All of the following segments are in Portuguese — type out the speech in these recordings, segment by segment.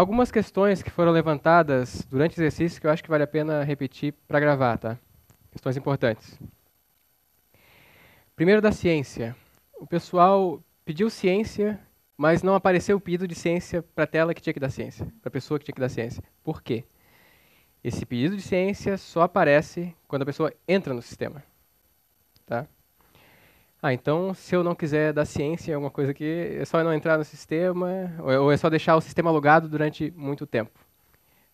algumas questões que foram levantadas durante o exercício que eu acho que vale a pena repetir para gravar, tá? Questões importantes. Primeiro da ciência. O pessoal pediu ciência, mas não apareceu o pedido de ciência para a tela que tinha que dar ciência, para a pessoa que tinha que dar ciência. Por quê? Esse pedido de ciência só aparece quando a pessoa entra no sistema, tá? Então, se eu não quiser dar ciência em alguma coisa aqui, é só eu não entrar no sistema, ou é só deixar o sistema logado durante muito tempo.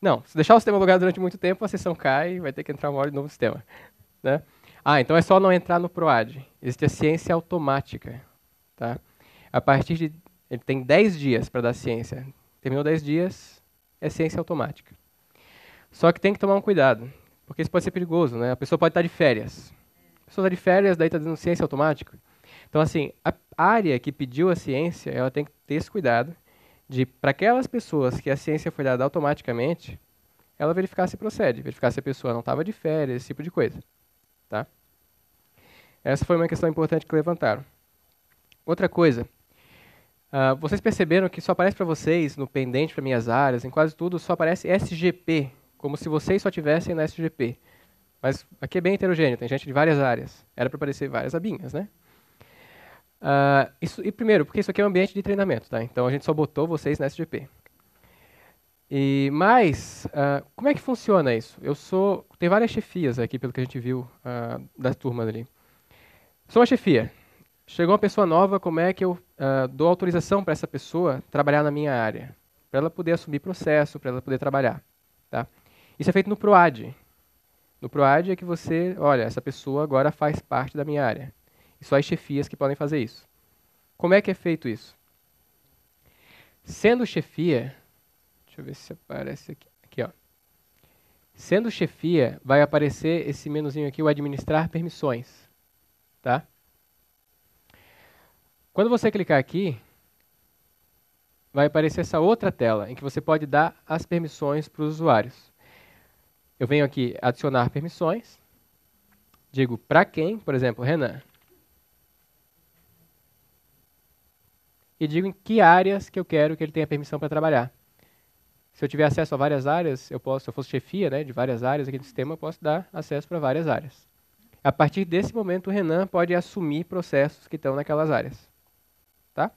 Não, se deixar o sistema logado durante muito tempo, a sessão cai e vai ter que entrar uma hora de novo no sistema, né? Então é só não entrar no PROAD. Existe a ciência automática, tá? A partir de... Ele tem 10 dias para dar ciência. Terminou 10 dias, é ciência automática. Só que tem que tomar um cuidado, porque isso pode ser perigoso, né? A pessoa pode estar de férias. A pessoa está de férias, daí está dando ciência automática. Então, assim, a área que pediu a ciência, ela tem que ter esse cuidado de, para aquelas pessoas que a ciência foi dada automaticamente, ela verificar se procede, verificar se a pessoa não estava de férias, esse tipo de coisa. Tá? Essa foi uma questão importante que levantaram. Outra coisa, vocês perceberam que só aparece para vocês, no pendente para minhas áreas, em quase tudo, só aparece SGP, como se vocês só tivessem na SGP. Mas aqui é bem heterogêneo, tem gente de várias áreas. Era para aparecer várias abinhas, né? E primeiro, porque isso aqui é um ambiente de treinamento, tá? Então a gente só botou vocês na SGP. Mas, como é que funciona isso? Tem várias chefias aqui, pelo que a gente viu das turmas ali. Sou uma chefia. Chegou uma pessoa nova, como é que eu dou autorização para essa pessoa trabalhar na minha área? Para ela poder assumir processo, para ela poder trabalhar. Tá? Isso é feito no PROAD. No PROAD é que você, olha, essa pessoa agora faz parte da minha área. E só as chefias que podem fazer isso. Como é que é feito isso? Sendo chefia, deixa eu ver se aparece aqui. Aqui, ó. Sendo chefia, vai aparecer esse menuzinho aqui, o administrar permissões. Tá? Quando você clicar aqui, vai aparecer essa outra tela, em que você pode dar as permissões para os usuários. Eu venho aqui adicionar permissões, digo para quem, por exemplo, Renan. E digo em que áreas que eu quero que ele tenha permissão para trabalhar. Se eu tiver acesso a várias áreas, se eu fosse chefia, né, de várias áreas aqui do sistema, eu posso dar acesso para várias áreas. A partir desse momento, o Renan pode assumir processos que estão naquelas áreas. Tá?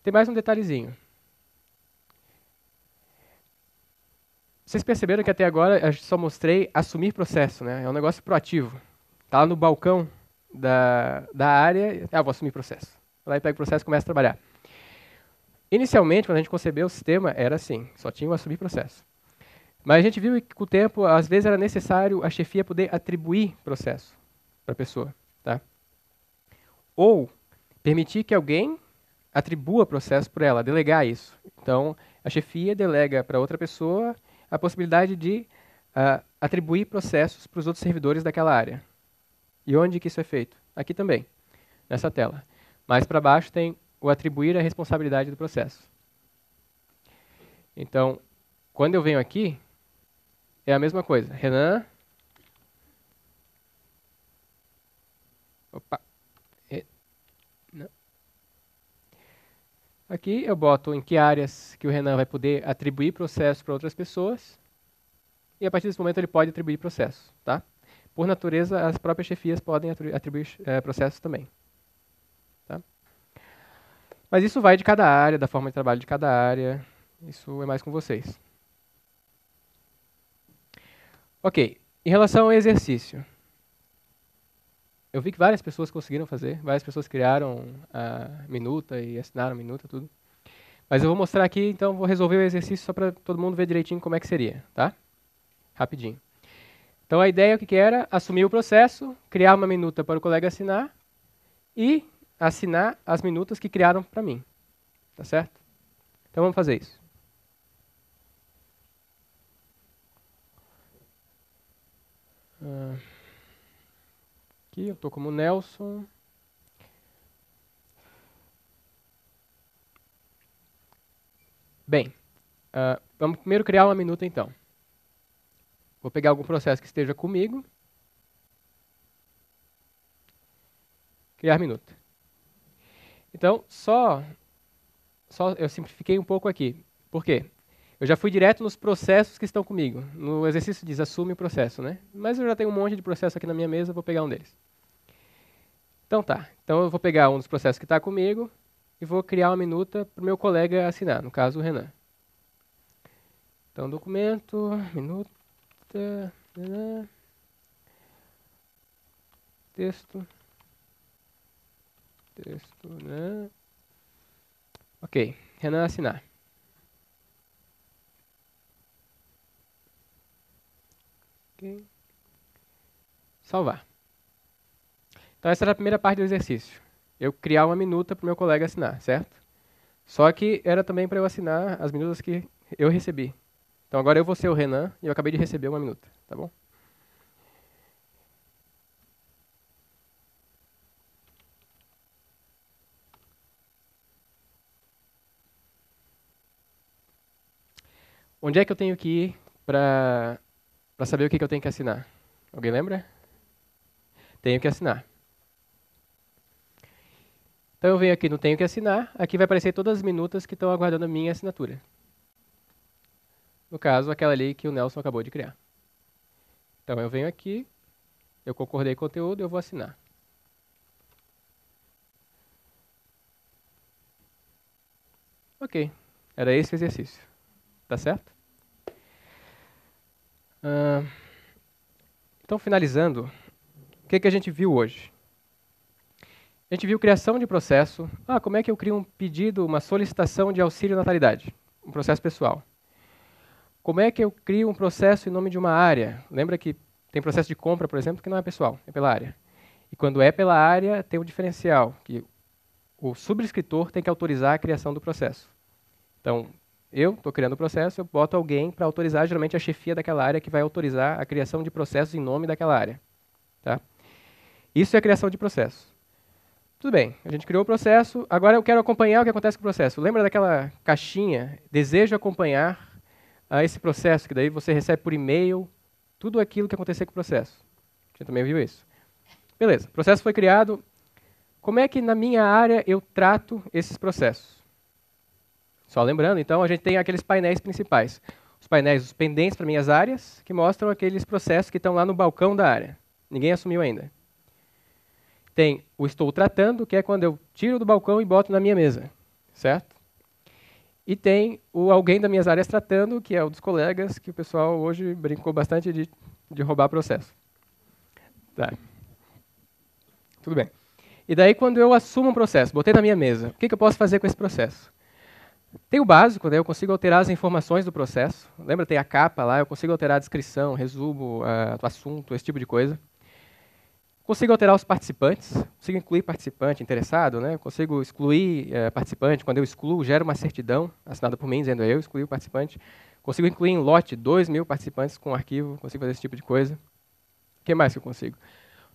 Tem mais um detalhezinho. Vocês perceberam que até agora eu só mostrei assumir processo, né? É um negócio proativo. Está lá no balcão da área, vou assumir processo. Vai lá e pega o processo e começa a trabalhar. Inicialmente, quando a gente concebeu o sistema, era assim, só tinha o assumir processo. Mas a gente viu que com o tempo, às vezes era necessário a chefia poder atribuir processo para a pessoa. Tá? Ou permitir que alguém atribua processo por ela, delegar isso. Então, a chefia delega para outra pessoa a possibilidade de atribuir processos para os outros servidores daquela área. E onde que isso é feito? Aqui também, nessa tela. Mais para baixo tem o atribuir a responsabilidade do processo. Então, quando eu venho aqui, é a mesma coisa. Renan. Opa. Não. Aqui eu boto em que áreas que o Renan vai poder atribuir processo para outras pessoas. E a partir desse momento ele pode atribuir processo. Tá? Por natureza, as próprias chefias podem atribuir processos também. Tá? Mas isso vai de cada área, da forma de trabalho de cada área. Isso é mais com vocês. Ok, em relação ao exercício. Eu vi que várias pessoas conseguiram fazer, várias pessoas criaram a minuta e assinaram a minuta, tudo. Mas eu vou mostrar aqui, então vou resolver o exercício só para todo mundo ver direitinho como é que seria, tá? Rapidinho. Então a ideia o que era? Assumir o processo, criar uma minuta para o colega assinar e assinar as minutas que criaram para mim. Tá certo? Então vamos fazer isso. Aqui eu estou como Nelson. Bem, vamos primeiro criar uma minuta então. Vou pegar algum processo que esteja comigo. Criar minuta. Então, só eu simplifiquei um pouco aqui. Por quê? Eu já fui direto nos processos que estão comigo. No exercício diz, assume o processo, né? Mas eu já tenho um monte de processo aqui na minha mesa, vou pegar um deles. Então tá. Então eu vou pegar um dos processos que está comigo e vou criar uma minuta para o meu colega assinar, no caso o Renan. Então, documento, minuta, texto, né? Ok, Renan assinar. Okay. Salvar. Então essa era a primeira parte do exercício. Eu criar uma minuta para o meu colega assinar, certo? Só que era também para eu assinar as minutas que eu recebi. Então agora eu vou ser o Renan e eu acabei de receber uma minuta, tá bom? Onde é que eu tenho que ir para saber o que eu tenho que assinar? Alguém lembra? Tenho que assinar. Então eu venho aqui no Tenho que assinar, aqui vai aparecer todas as minutas que estão aguardando a minha assinatura. No caso, aquela ali que o Nelson acabou de criar. Então eu venho aqui, eu concordei com o conteúdo, eu vou assinar. Ok, era esse o exercício. Tá certo? Então, finalizando, o que a gente viu hoje? A gente viu criação de processo. Como é que eu crio um pedido, uma solicitação de auxílio natalidade? Um processo pessoal. Como é que eu crio um processo em nome de uma área? Lembra que tem processo de compra, por exemplo, que não é pessoal, é pela área. E quando é pela área, tem um diferencial, que o subscritor tem que autorizar a criação do processo. Então, eu estou criando o processo, eu boto alguém para autorizar, geralmente a chefia daquela área, que vai autorizar a criação de processos em nome daquela área. Tá? Isso é a criação de processo. Tudo bem, a gente criou o processo, agora eu quero acompanhar o que acontece com o processo. Lembra daquela caixinha, desejo acompanhar esse processo, que daí você recebe por e-mail tudo aquilo que acontecer com o processo. A gente também viu isso. Beleza, o processo foi criado. Como é que na minha área eu trato esses processos? Só lembrando, então, a gente tem aqueles painéis principais. Os painéis, os pendentes para minhas áreas, que mostram aqueles processos que estão lá no balcão da área. Ninguém assumiu ainda. Tem o estou tratando, que é quando eu tiro do balcão e boto na minha mesa, certo? E tem o alguém das minhas áreas tratando, que é o dos colegas, que o pessoal hoje brincou bastante de roubar processo. Tá. Tudo bem. E daí, quando eu assumo um processo, botei na minha mesa, o que eu posso fazer com esse processo? Tem o básico, né? Eu consigo alterar as informações do processo. Lembra, tem a capa lá, eu consigo alterar a descrição, resumo, o assunto, esse tipo de coisa. Consigo alterar os participantes, consigo incluir participante interessado, né? Consigo excluir participante. Quando eu excluo, gera uma certidão assinada por mim, dizendo eu excluí o participante. Consigo incluir em lote 2.000 participantes com arquivo, consigo fazer esse tipo de coisa. O que mais que eu consigo?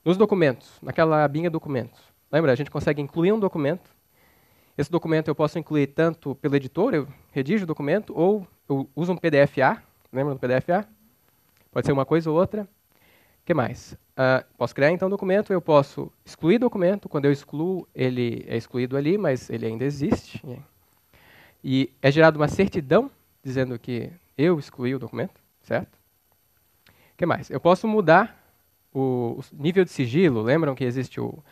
Nos documentos, naquela abinha documentos. Lembra, a gente consegue incluir um documento. Esse documento eu posso incluir tanto pelo editor, eu redijo o documento, ou eu uso um PDF-A. Lembra do PDF-A? Pode ser uma coisa ou outra. O que mais? Posso criar, então, documento. Eu posso excluir documento. Quando eu excluo, ele é excluído ali, mas ele ainda existe. E é gerada uma certidão dizendo que eu excluí o documento, certo? O que mais? Eu posso mudar o nível de sigilo. Lembram que existe o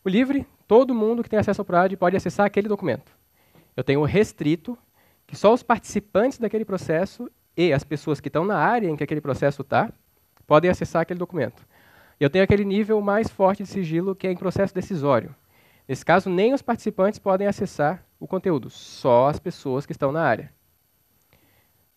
livre? Todo mundo que tem acesso ao PROAD pode acessar aquele documento. Eu tenho o restrito, que só os participantes daquele processo e as pessoas que estão na área em que aquele processo está podem acessar aquele documento. Eu tenho aquele nível mais forte de sigilo, que é em processo decisório. Nesse caso, nem os participantes podem acessar o conteúdo, só as pessoas que estão na área.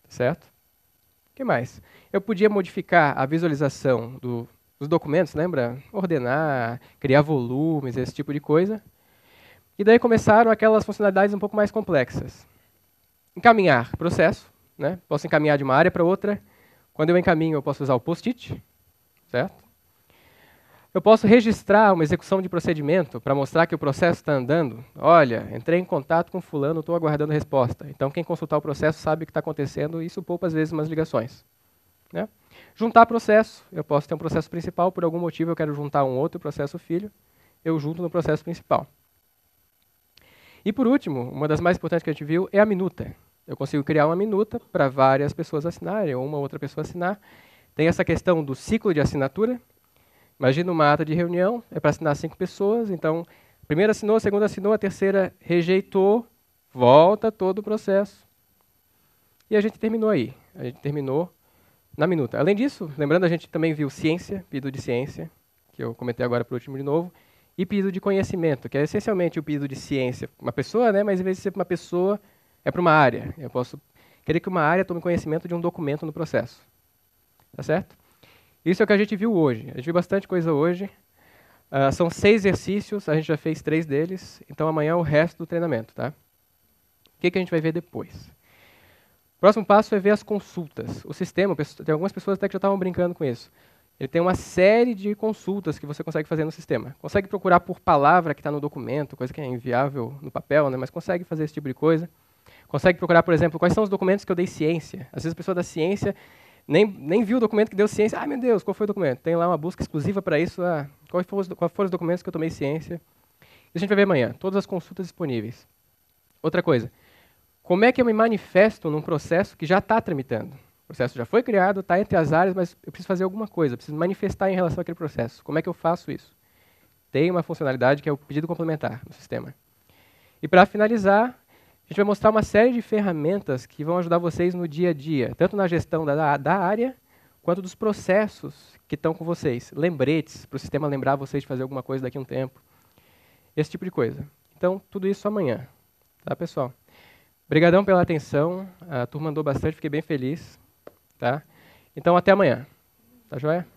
Certo? O que mais? Eu podia modificar a visualização dos documentos, lembra? Ordenar, criar volumes, esse tipo de coisa. E daí começaram aquelas funcionalidades um pouco mais complexas. Encaminhar processo, né? Posso encaminhar de uma área para outra. Quando eu encaminho, eu posso usar o post-it, certo? Eu posso registrar uma execução de procedimento para mostrar que o processo está andando. Olha, entrei em contato com fulano, estou aguardando resposta. Então, quem consultar o processo sabe o que está acontecendo e isso poupa, às vezes, umas ligações. Né? Juntar processo. Eu posso ter um processo principal, por algum motivo eu quero juntar um outro processo filho, eu junto no processo principal. E, por último, uma das mais importantes que a gente viu é a minuta. Eu consigo criar uma minuta para várias pessoas assinarem, ou uma outra pessoa assinar. Tem essa questão do ciclo de assinatura. Imagina uma ata de reunião, é para assinar 5 pessoas, então, a primeira assinou, a segunda assinou, a terceira rejeitou, volta todo o processo. E a gente terminou aí. A gente terminou na minuta. Além disso, lembrando, a gente também viu ciência, pedido de ciência, que eu comentei agora por último de novo, e pedido de conhecimento, que é essencialmente o pedido de ciência. Uma pessoa, né, mas em vez de ser para uma pessoa, é para uma área. Eu posso querer que uma área tome conhecimento de um documento no processo. Tá certo? Isso é o que a gente viu hoje. A gente viu bastante coisa hoje. São 6 exercícios, a gente já fez 3 deles, então amanhã é o resto do treinamento. Tá? O que a gente vai ver depois? O próximo passo é ver as consultas. O sistema, tem algumas pessoas até que já estavam brincando com isso. Ele tem uma série de consultas que você consegue fazer no sistema. Consegue procurar por palavra que está no documento, coisa que é inviável no papel, né? Mas consegue fazer esse tipo de coisa. Consegue procurar, por exemplo, quais são os documentos que eu dei ciência. Às vezes a pessoa da ciência nem viu o documento que deu ciência. Ah, meu Deus, qual foi o documento? Tem lá uma busca exclusiva para isso. Quais foram os documentos que eu tomei ciência? Isso a gente vai ver amanhã. Todas as consultas disponíveis. Outra coisa. Como é que eu me manifesto num processo que já está tramitando? O processo já foi criado, está entre as áreas, mas eu preciso fazer alguma coisa, preciso manifestar em relação àquele processo. Como é que eu faço isso? Tem uma funcionalidade que é o pedido complementar no sistema. E para finalizar, a gente vai mostrar uma série de ferramentas que vão ajudar vocês no dia a dia, tanto na gestão da área, quanto dos processos que estão com vocês. Lembretes, para o sistema lembrar vocês de fazer alguma coisa daqui a um tempo. Esse tipo de coisa. Então, tudo isso amanhã. Tá, pessoal? Obrigadão pela atenção. A turma andou bastante, fiquei bem feliz. Tá? Então, até amanhã. Tá joia?